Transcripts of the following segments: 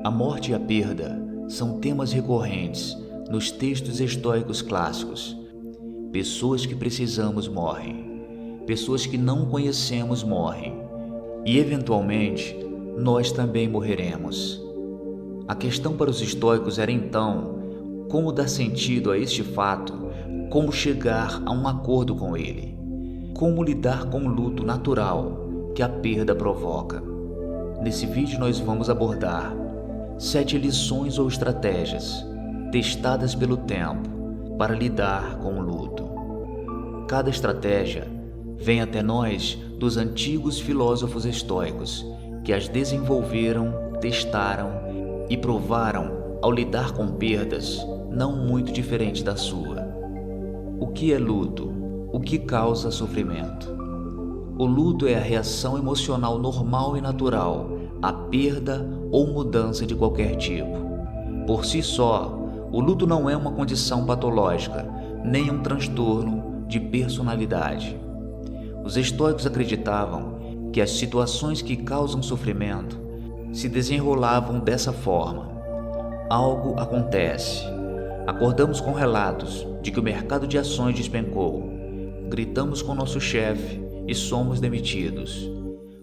A morte e a perda são temas recorrentes nos textos estoicos clássicos. Pessoas que precisamos morrem, pessoas que não conhecemos morrem, e eventualmente nós também morreremos. A questão para os estoicos era então como dar sentido a este fato, como chegar a um acordo com ele, como lidar com o luto natural que a perda provoca. Nesse vídeo nós vamos abordar 7 lições ou estratégias testadas pelo tempo para lidar com o luto. Cada estratégia vem até nós dos antigos filósofos estoicos que as desenvolveram, testaram e provaram ao lidar com perdas não muito diferentes da sua. O que é luto? O que causa sofrimento? O luto é a reação emocional normal e natural à perda ou mudança de qualquer tipo. Por si só, o luto não é uma condição patológica, nem um transtorno de personalidade. Os estoicos acreditavam que as situações que causam sofrimento se desenrolavam dessa forma. Algo acontece. Acordamos com relatos de que o mercado de ações despencou. Gritamos com nosso chefe e somos demitidos.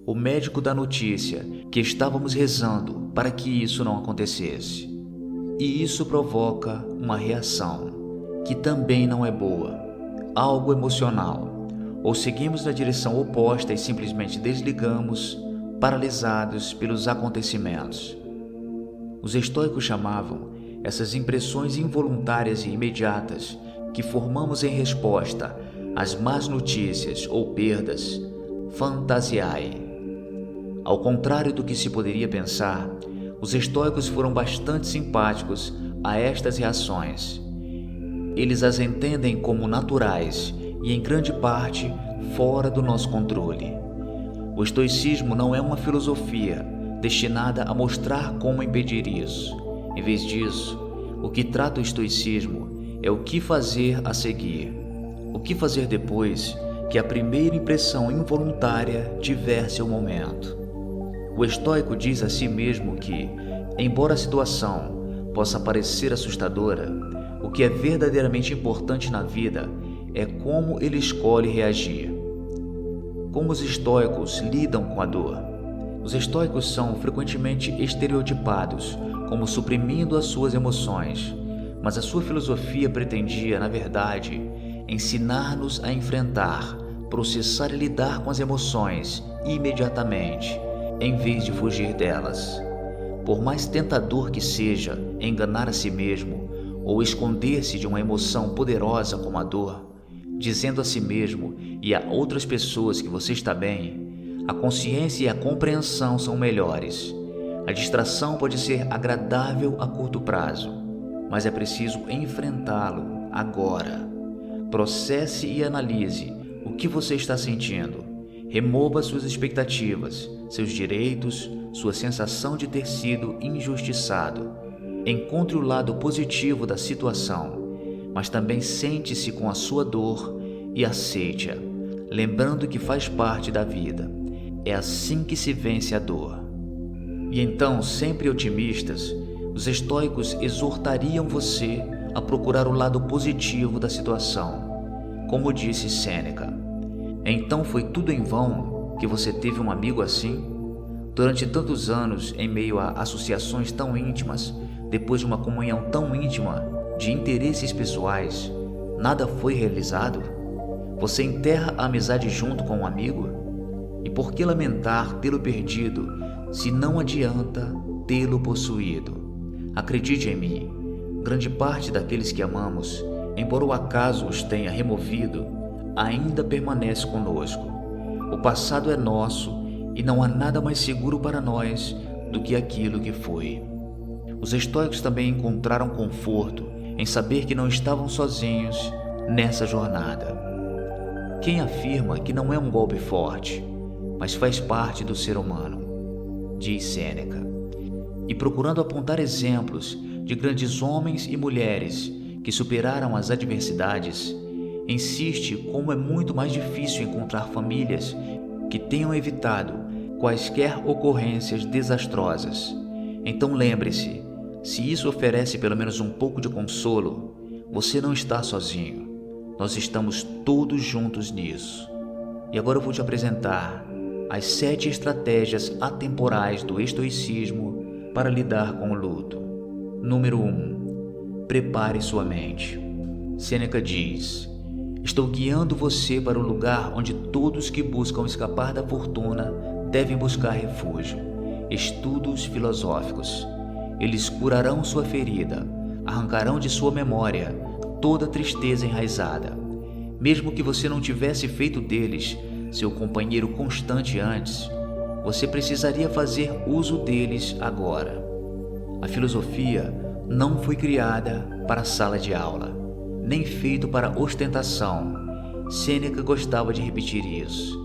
O médico dá notícia que estávamos rezando para que isso não acontecesse. E isso provoca uma reação, que também não é boa, algo emocional. Ou seguimos na direção oposta e simplesmente desligamos, paralisados pelos acontecimentos. Os estoicos chamavam essas impressões involuntárias e imediatas que formamos em resposta às más notícias ou perdas, fantasiae. Ao contrário do que se poderia pensar, os estoicos foram bastante simpáticos a estas reações. Eles as entendem como naturais e em grande parte fora do nosso controle. O estoicismo não é uma filosofia destinada a mostrar como impedir isso. Em vez disso, o que trata o estoicismo é o que fazer a seguir, o que fazer depois que a primeira impressão involuntária tiver seu momento. O estoico diz a si mesmo que, embora a situação possa parecer assustadora, o que é verdadeiramente importante na vida é como ele escolhe reagir. Como os estoicos lidam com a dor? Os estoicos são frequentemente estereotipados como suprimindo as suas emoções, mas a sua filosofia pretendia, na verdade, ensinar-nos a enfrentar, processar e lidar com as emoções imediatamente, em vez de fugir delas. Por mais tentador que seja enganar a si mesmo ou esconder-se de uma emoção poderosa como a dor, dizendo a si mesmo e a outras pessoas que você está bem, a consciência e a compreensão são melhores. A distração pode ser agradável a curto prazo, mas é preciso enfrentá-lo agora. Processe e analise o que você está sentindo. Remova suas expectativas, seus direitos, sua sensação de ter sido injustiçado. Encontre o lado positivo da situação, mas também sente-se com a sua dor e aceite-a, lembrando que faz parte da vida. É assim que se vence a dor. E então, sempre otimistas, os estoicos exortariam você a procurar o lado positivo da situação. Como disse Sêneca, então foi tudo em vão que você teve um amigo assim? Durante tantos anos, em meio a associações tão íntimas, depois de uma comunhão tão íntima de interesses pessoais, nada foi realizado? Você enterra a amizade junto com um amigo? E por que lamentar tê-lo perdido, se não adianta tê-lo possuído? Acredite em mim, grande parte daqueles que amamos, embora o acaso os tenha removido, ainda permanece conosco. O passado é nosso e não há nada mais seguro para nós do que aquilo que foi. Os estoicos também encontraram conforto em saber que não estavam sozinhos nessa jornada. Quem afirma que não é um golpe forte, mas faz parte do ser humano, diz Sêneca. E procurando apontar exemplos de grandes homens e mulheres que superaram as adversidades, insiste como é muito mais difícil encontrar famílias que tenham evitado quaisquer ocorrências desastrosas. Então lembre-se, se isso oferece pelo menos um pouco de consolo, você não está sozinho. Nós estamos todos juntos nisso. E agora eu vou te apresentar as 7 estratégias atemporais do estoicismo para lidar com o luto. Número 1. Prepare sua mente. Sêneca diz: estou guiando você para o lugar onde todos que buscam escapar da fortuna devem buscar refúgio. Estudos filosóficos. Eles curarão sua ferida, arrancarão de sua memória toda tristeza enraizada. Mesmo que você não tivesse feito deles seu companheiro constante antes, você precisaria fazer uso deles agora. A filosofia não foi criada para a sala de aula, nem feito para ostentação. Sêneca gostava de repetir isso.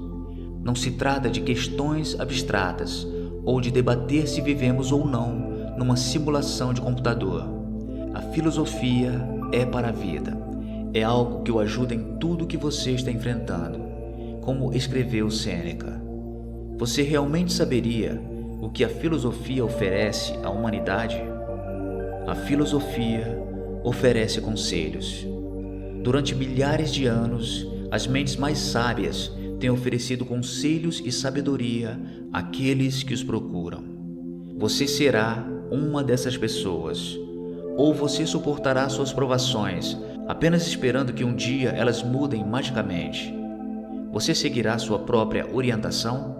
Não se trata de questões abstratas ou de debater se vivemos ou não numa simulação de computador. A filosofia é para a vida. É algo que o ajuda em tudo que você está enfrentando. Como escreveu Sêneca: você realmente saberia o que a filosofia oferece à humanidade? A filosofia oferece conselhos. Durante milhares de anos, as mentes mais sábias têm oferecido conselhos e sabedoria àqueles que os procuram. Você será uma dessas pessoas, ou você suportará suas provações apenas esperando que um dia elas mudem magicamente? Você seguirá sua própria orientação?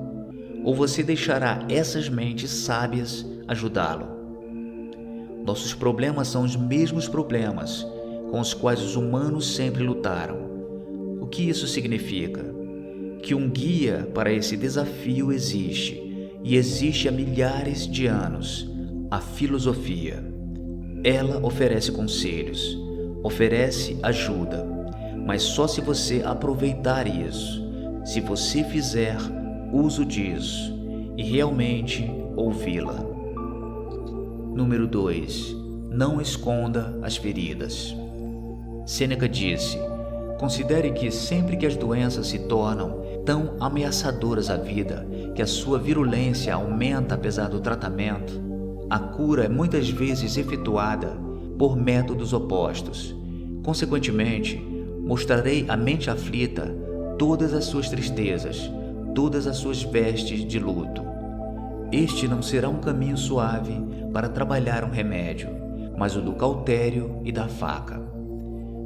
Ou você deixará essas mentes sábias ajudá-lo? Nossos problemas são os mesmos problemas com os quais os humanos sempre lutaram. O que isso significa? Que um guia para esse desafio existe, e existe há milhares de anos: a filosofia. Ela oferece conselhos, oferece ajuda, mas só se você aproveitar isso, se você fizer uso disso e realmente ouvi-la. Número 2. Não esconda as feridas. Sêneca disse: considere que sempre que as doenças se tornam tão ameaçadoras à vida que a sua virulência aumenta apesar do tratamento, a cura é muitas vezes efetuada por métodos opostos. Consequentemente, mostrarei à mente aflita todas as suas tristezas, todas as suas vestes de luto. Este não será um caminho suave para trabalhar um remédio, mas o do cautério e da faca.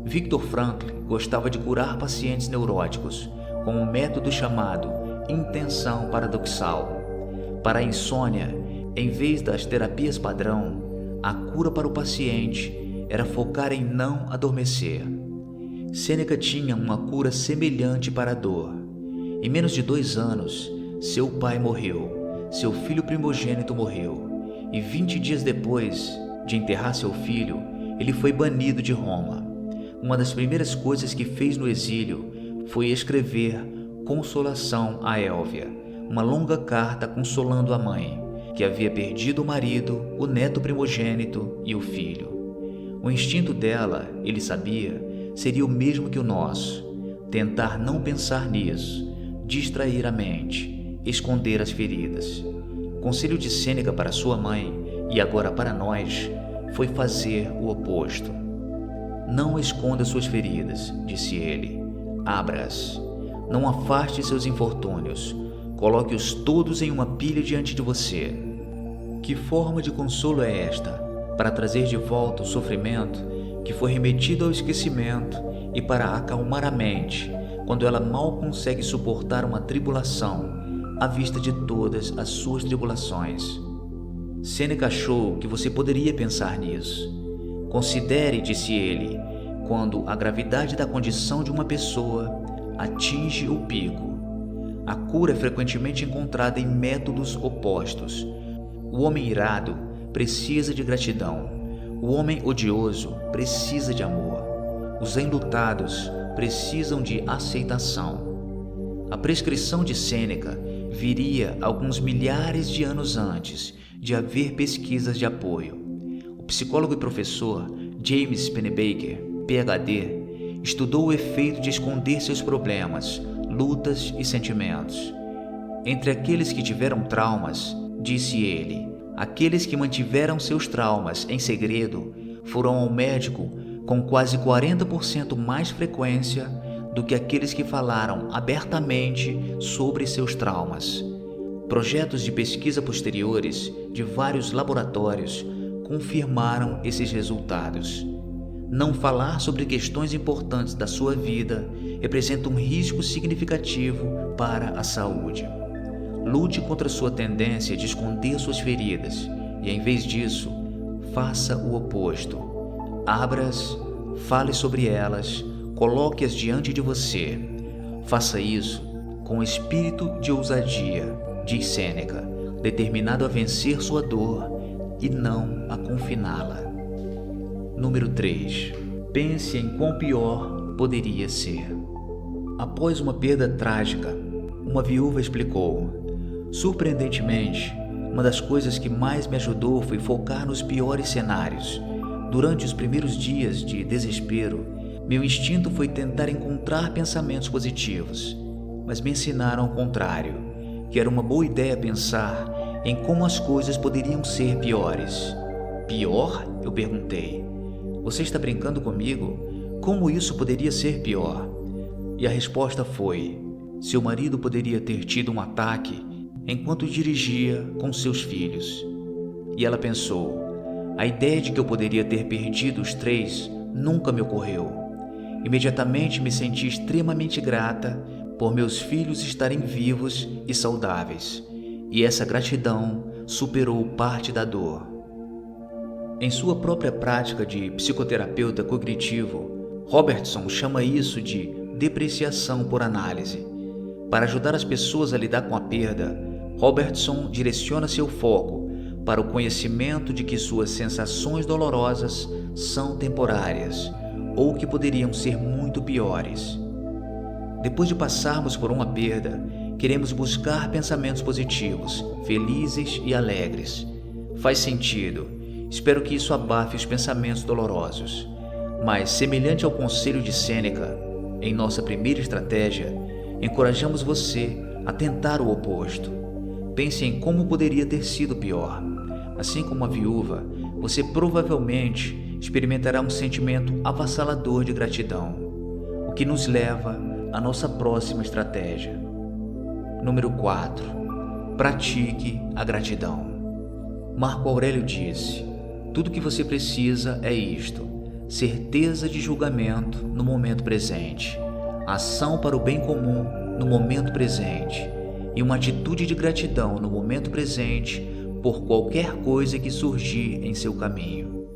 Viktor Frankl gostava de curar pacientes neuróticos com um método chamado intenção paradoxal. Para a insônia, em vez das terapias padrão, a cura para o paciente era focar em não adormecer. Sêneca tinha uma cura semelhante para a dor. Em menos de 2 anos, seu pai morreu, seu filho primogênito morreu, e 20 dias depois de enterrar seu filho, ele foi banido de Roma. Uma das primeiras coisas que fez no exílio foi escrever consolação a Élvia, uma longa carta consolando a mãe, que havia perdido o marido, o neto primogênito e o filho. O instinto dela, ele sabia, seria o mesmo que o nosso: tentar não pensar nisso, distrair a mente, esconder as feridas. O conselho de Sêneca para sua mãe, e agora para nós, foi fazer o oposto. Não esconda suas feridas, disse ele. Abra-as. Não afaste seus infortúnios. Coloque-os todos em uma pilha diante de você. Que forma de consolo é esta, para trazer de volta o sofrimento que foi remetido ao esquecimento e para acalmar a mente quando ela mal consegue suportar uma tribulação à vista de todas as suas tribulações? Sêneca achou que você poderia pensar nisso. Considere, disse ele, quando a gravidade da condição de uma pessoa atinge o pico. A cura é frequentemente encontrada em métodos opostos. O homem irado precisa de gratidão. O homem odioso precisa de amor. Os enlutados precisam de aceitação. A prescrição de Sêneca viria alguns milhares de anos antes de haver pesquisas de apoio. O psicólogo e professor James Pennebaker, PhD, estudou o efeito de esconder seus problemas, lutas e sentimentos. Entre aqueles que tiveram traumas, disse ele, Aqueles que mantiveram seus traumas em segredo foram ao médico com quase 40% mais frequência do que aqueles que falaram abertamente sobre seus traumas. Projetos de pesquisa posteriores de vários laboratórios confirmaram esses resultados. Não falar sobre questões importantes da sua vida representa um risco significativo para a saúde. Lute contra sua tendência de esconder suas feridas e, em vez disso, faça o oposto. Abra-as, fale sobre elas, coloque-as diante de você. Faça isso com espírito de ousadia, diz Sêneca, determinado a vencer sua dor e não a confiná-la. Número 3. Pense em quão pior poderia ser. Após uma perda trágica, uma viúva explicou: surpreendentemente, uma das coisas que mais me ajudou foi focar nos piores cenários. Durante os primeiros dias de desespero, meu instinto foi tentar encontrar pensamentos positivos, mas me ensinaram ao contrário, que era uma boa ideia pensar em como as coisas poderiam ser piores. Pior? Eu perguntei. Você está brincando comigo? Como isso poderia ser pior? E a resposta foi: seu marido poderia ter tido um ataque enquanto dirigia com seus filhos. E ela pensou: a ideia de que eu poderia ter perdido os 3 nunca me ocorreu. Imediatamente me senti extremamente grata por meus filhos estarem vivos e saudáveis, e essa gratidão superou parte da dor. Em sua própria prática de psicoterapeuta cognitivo, Robertson chama isso de depreciação por análise. Para ajudar as pessoas a lidar com a perda, Robertson direciona seu foco para o conhecimento de que suas sensações dolorosas são temporárias ou que poderiam ser muito piores. Depois de passarmos por uma perda, queremos buscar pensamentos positivos, felizes e alegres. Faz sentido. Espero que isso abafe os pensamentos dolorosos. Mas, semelhante ao conselho de Sêneca, em nossa primeira estratégia, encorajamos você a tentar o oposto. Pense em como poderia ter sido pior. Assim como a viúva, você provavelmente experimentará um sentimento avassalador de gratidão, o que nos leva à nossa próxima estratégia. Número 4. Pratique a gratidão. Marco Aurélio disse: tudo que você precisa é isto: certeza de julgamento no momento presente, ação para o bem comum no momento presente e uma atitude de gratidão no momento presente por qualquer coisa que surgir em seu caminho.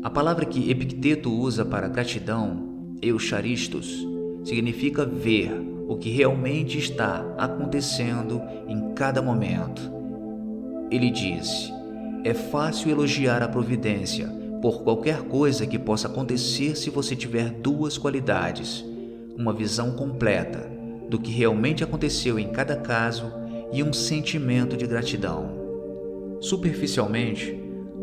A palavra que Epicteto usa para gratidão, eucharistos, significa ver o que realmente está acontecendo em cada momento. Ele disse: é fácil elogiar a providência por qualquer coisa que possa acontecer se você tiver 2 qualidades: uma visão completa do que realmente aconteceu em cada caso e um sentimento de gratidão. Superficialmente,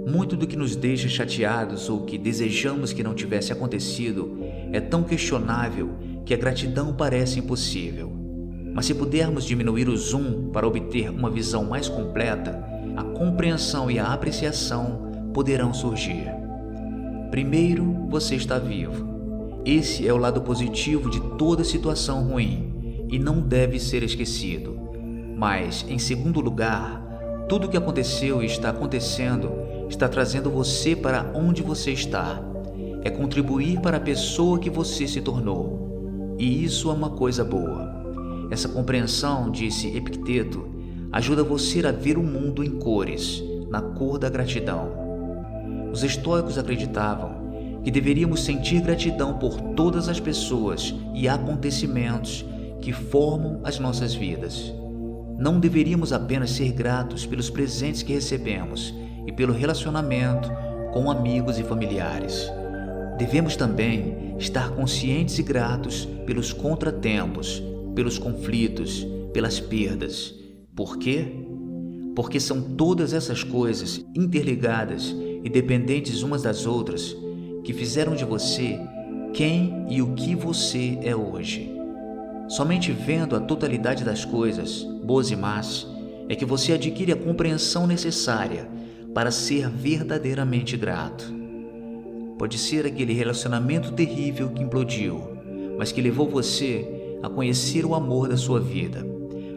muito do que nos deixa chateados ou que desejamos que não tivesse acontecido é tão questionável que a gratidão parece impossível. Mas se pudermos diminuir o zoom para obter uma visão mais completa, a compreensão e a apreciação poderão surgir. Primeiro, você está vivo. Esse é o lado positivo de toda situação ruim e não deve ser esquecido. Mas, em segundo lugar, tudo o que aconteceu e está acontecendo está trazendo você para onde você está. É contribuir para a pessoa que você se tornou. E isso é uma coisa boa. Essa compreensão, disse Epicteto, ajuda você a ver o mundo em cores, na cor da gratidão. Os estoicos acreditavam que deveríamos sentir gratidão por todas as pessoas e acontecimentos que formam as nossas vidas. Não deveríamos apenas ser gratos pelos presentes que recebemos e pelo relacionamento com amigos e familiares. Devemos também estar conscientes e gratos pelos contratempos, pelos conflitos, pelas perdas. Por quê? Porque são todas essas coisas interligadas e dependentes umas das outras que fizeram de você quem e o que você é hoje. Somente vendo a totalidade das coisas, boas e más, é que você adquire a compreensão necessária para ser verdadeiramente grato. Pode ser aquele relacionamento terrível que implodiu, mas que levou você a conhecer o amor da sua vida.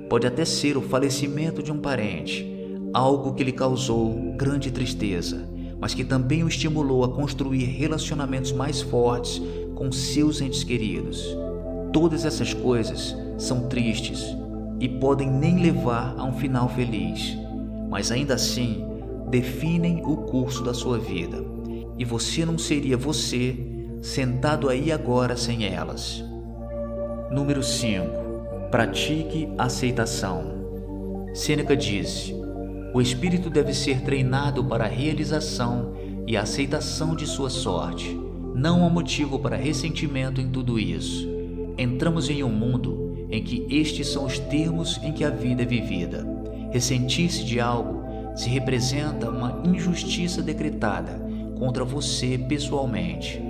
Pode até ser o falecimento de um parente, algo que lhe causou grande tristeza, mas que também o estimulou a construir relacionamentos mais fortes com seus entes queridos. Todas essas coisas são tristes e podem nem levar a um final feliz, mas ainda assim definem o curso da sua vida. E você não seria você sentado aí agora sem elas. Número 5. Pratique aceitação. Sêneca disse: o espírito deve ser treinado para a realização e a aceitação de sua sorte. Não há motivo para ressentimento em tudo isso. Entramos em um mundo em que estes são os termos em que a vida é vivida. Ressentir-se de algo se representa uma injustiça decretada contra você pessoalmente.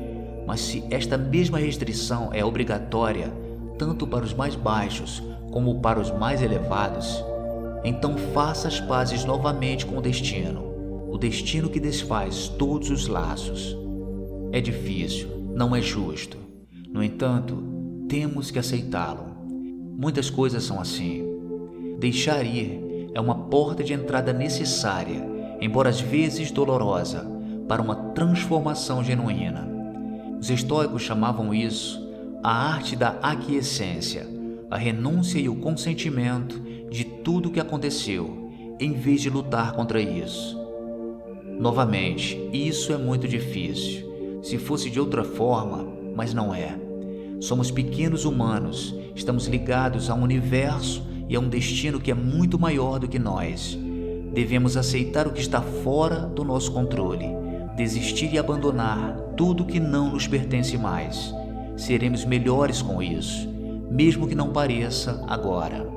Mas se esta mesma restrição é obrigatória tanto para os mais baixos como para os mais elevados, então faça as pazes novamente com o destino que desfaz todos os laços. É difícil, não é justo. No entanto, temos que aceitá-lo. Muitas coisas são assim. Deixar ir é uma porta de entrada necessária, embora às vezes dolorosa, para uma transformação genuína. Os estoicos chamavam isso a arte da aquiescência, a renúncia e o consentimento de tudo o que aconteceu, em vez de lutar contra isso. Novamente, isso é muito difícil. Se fosse de outra forma, mas não é. Somos pequenos humanos, estamos ligados a um universo e a um destino que é muito maior do que nós. Devemos aceitar o que está fora do nosso controle, desistir e abandonar tudo que não nos pertence mais. Seremos melhores com isso, mesmo que não pareça agora.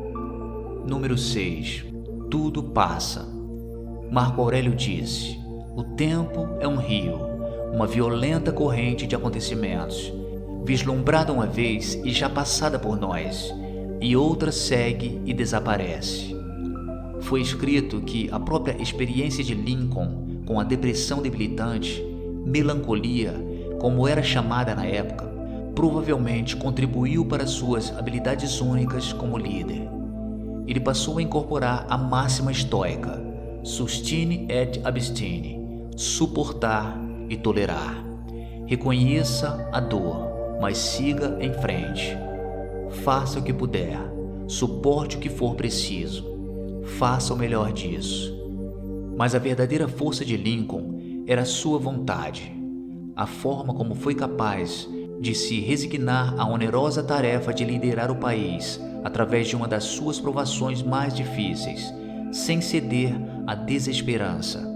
Número 6. Tudo passa. Marco Aurélio disse: o tempo é um rio, uma violenta corrente de acontecimentos, vislumbrada uma vez e já passada por nós, e outra segue e desaparece. Foi escrito que a própria experiência de Lincoln com a depressão debilitante, melancolia, como era chamada na época, provavelmente contribuiu para suas habilidades únicas como líder. Ele passou a incorporar a máxima estoica: sustine et abstine, suportar e tolerar. Reconheça a dor, mas siga em frente. Faça o que puder, suporte o que for preciso, faça o melhor disso. Mas a verdadeira força de Lincoln era sua vontade, a forma como foi capaz de se resignar à onerosa tarefa de liderar o país através de uma das suas provações mais difíceis, sem ceder à desesperança,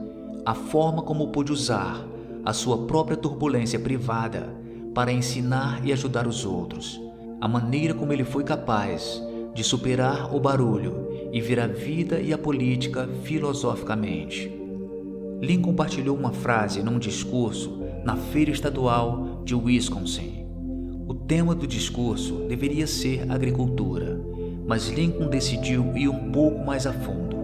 a forma como pôde usar a sua própria turbulência privada para ensinar e ajudar os outros, a maneira como ele foi capaz de superar o barulho e ver a vida e a política filosoficamente. Lincoln partilhou uma frase num discurso na Feira Estadual de Wisconsin. O tema do discurso deveria ser agricultura, mas Lincoln decidiu ir um pouco mais a fundo.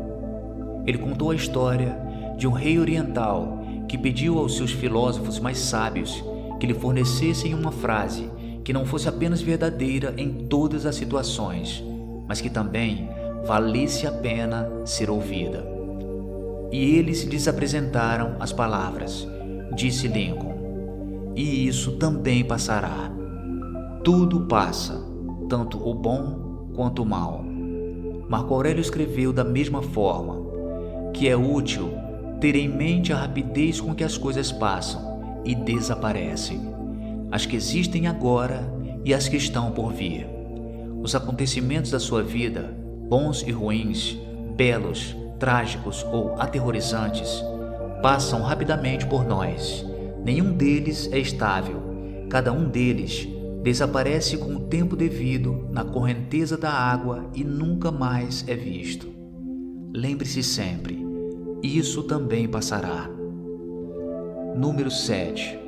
Ele contou a história de um rei oriental que pediu aos seus filósofos mais sábios que lhe fornecessem uma frase que não fosse apenas verdadeira em todas as situações, mas que também valesse a pena ser ouvida. E eles lhes apresentaram as palavras. Disse Lincoln: e isso também passará. Tudo passa, tanto o bom quanto o mal. Marco Aurélio escreveu da mesma forma, que é útil ter em mente a rapidez com que as coisas passam e desaparecem, as que existem agora e as que estão por vir. Os acontecimentos da sua vida, bons e ruins, belos, trágicos ou aterrorizantes, passam rapidamente por nós. Nenhum deles é estável. Cada um deles desaparece com o tempo devido na correnteza da água e nunca mais é visto. Lembre-se sempre, isso também passará. Número 7.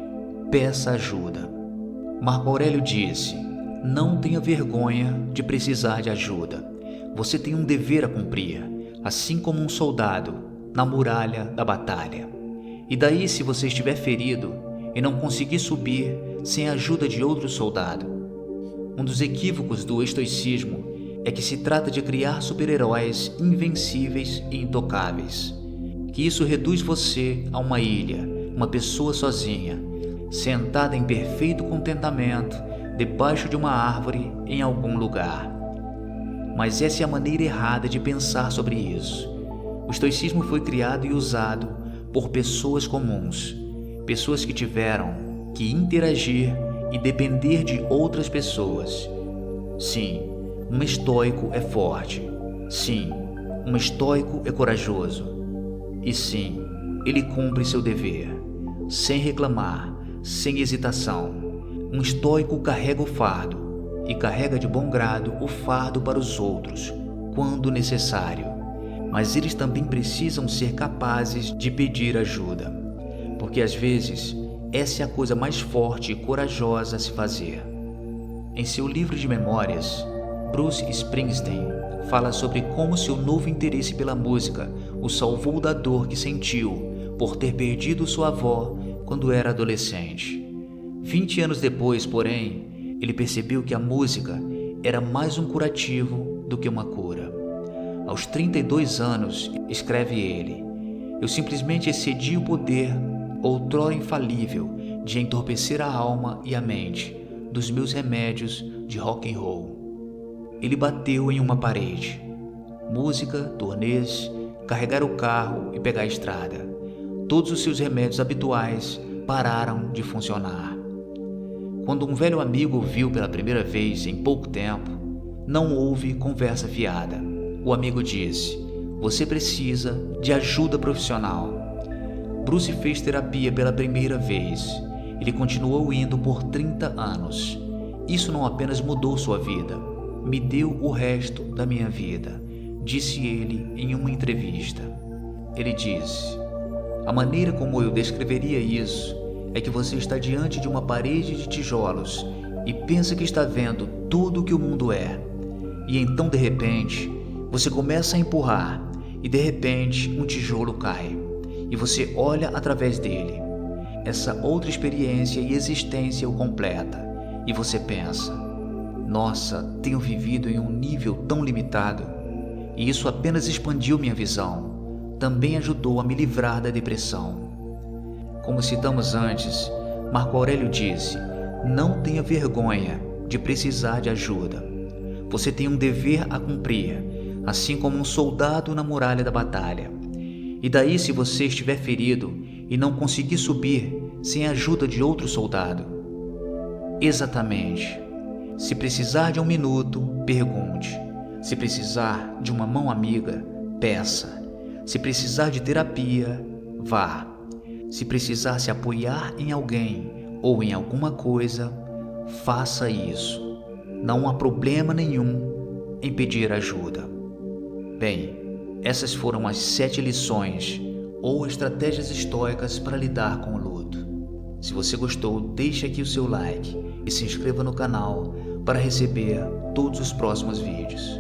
Peça ajuda. Marco Aurélio disse: não tenha vergonha de precisar de ajuda. Você tem um dever a cumprir. assim como um soldado na muralha da batalha. E daí, se você estiver ferido e não conseguir subir sem a ajuda de outro soldado? Um dos equívocos do estoicismo é que se trata de criar super-heróis invencíveis e intocáveis. Que isso reduz você a uma ilha, uma pessoa sozinha, sentada em perfeito contentamento, debaixo de uma árvore em algum lugar. Mas essa é a maneira errada de pensar sobre isso. O estoicismo foi criado e usado por pessoas comuns, pessoas que tiveram que interagir e depender de outras pessoas. Sim, um estoico é forte. Sim, um estoico é corajoso. E sim, ele cumpre seu dever, sem reclamar, sem hesitação. Um estoico carrega o fardo e carrega de bom grado o fardo para os outros, quando necessário. Mas eles também precisam ser capazes de pedir ajuda, porque às vezes essa é a coisa mais forte e corajosa a se fazer. Em seu livro de memórias, Bruce Springsteen fala sobre como seu novo interesse pela música o salvou da dor que sentiu por ter perdido sua avó quando era adolescente. 20 anos depois, porém, ele percebeu que a música era mais um curativo do que uma cura. Aos 32 anos, escreve ele, eu simplesmente excedi o poder, outrora infalível, de entorpecer a alma e a mente dos meus remédios de rock and roll. Ele bateu em uma parede. Música, turnês, carregar o carro e pegar a estrada. Todos os seus remédios habituais pararam de funcionar. Quando um velho amigo o viu pela primeira vez em pouco tempo, não houve conversa fiada. O amigo disse, você precisa de ajuda profissional. Bruce fez terapia pela primeira vez. Ele continuou indo por 30 anos. Isso não apenas mudou sua vida, me deu o resto da minha vida, disse ele em uma entrevista. Ele disse, a maneira como eu descreveria isso é que você está diante de uma parede de tijolos e pensa que está vendo tudo o que o mundo é. E então, de repente, você começa a empurrar e de repente um tijolo cai e você olha através dele. Essa outra experiência e existência o completa e você pensa, nossa, tenho vivido em um nível tão limitado e isso apenas expandiu minha visão, também ajudou a me livrar da depressão. Como citamos antes, Marco Aurélio disse, não tenha vergonha de precisar de ajuda. Você tem um dever a cumprir, assim como um soldado na muralha da batalha. E daí, se você estiver ferido e não conseguir subir sem a ajuda de outro soldado? Exatamente. Se precisar de um minuto, pergunte. Se precisar de uma mão amiga, peça. Se precisar de terapia, vá. Se precisar se apoiar em alguém ou em alguma coisa, faça isso. Não há problema nenhum em pedir ajuda. Bem, essas foram as 7 lições ou estratégias estoicas para lidar com o luto. Se você gostou, deixe aqui o seu like e se inscreva no canal para receber todos os próximos vídeos.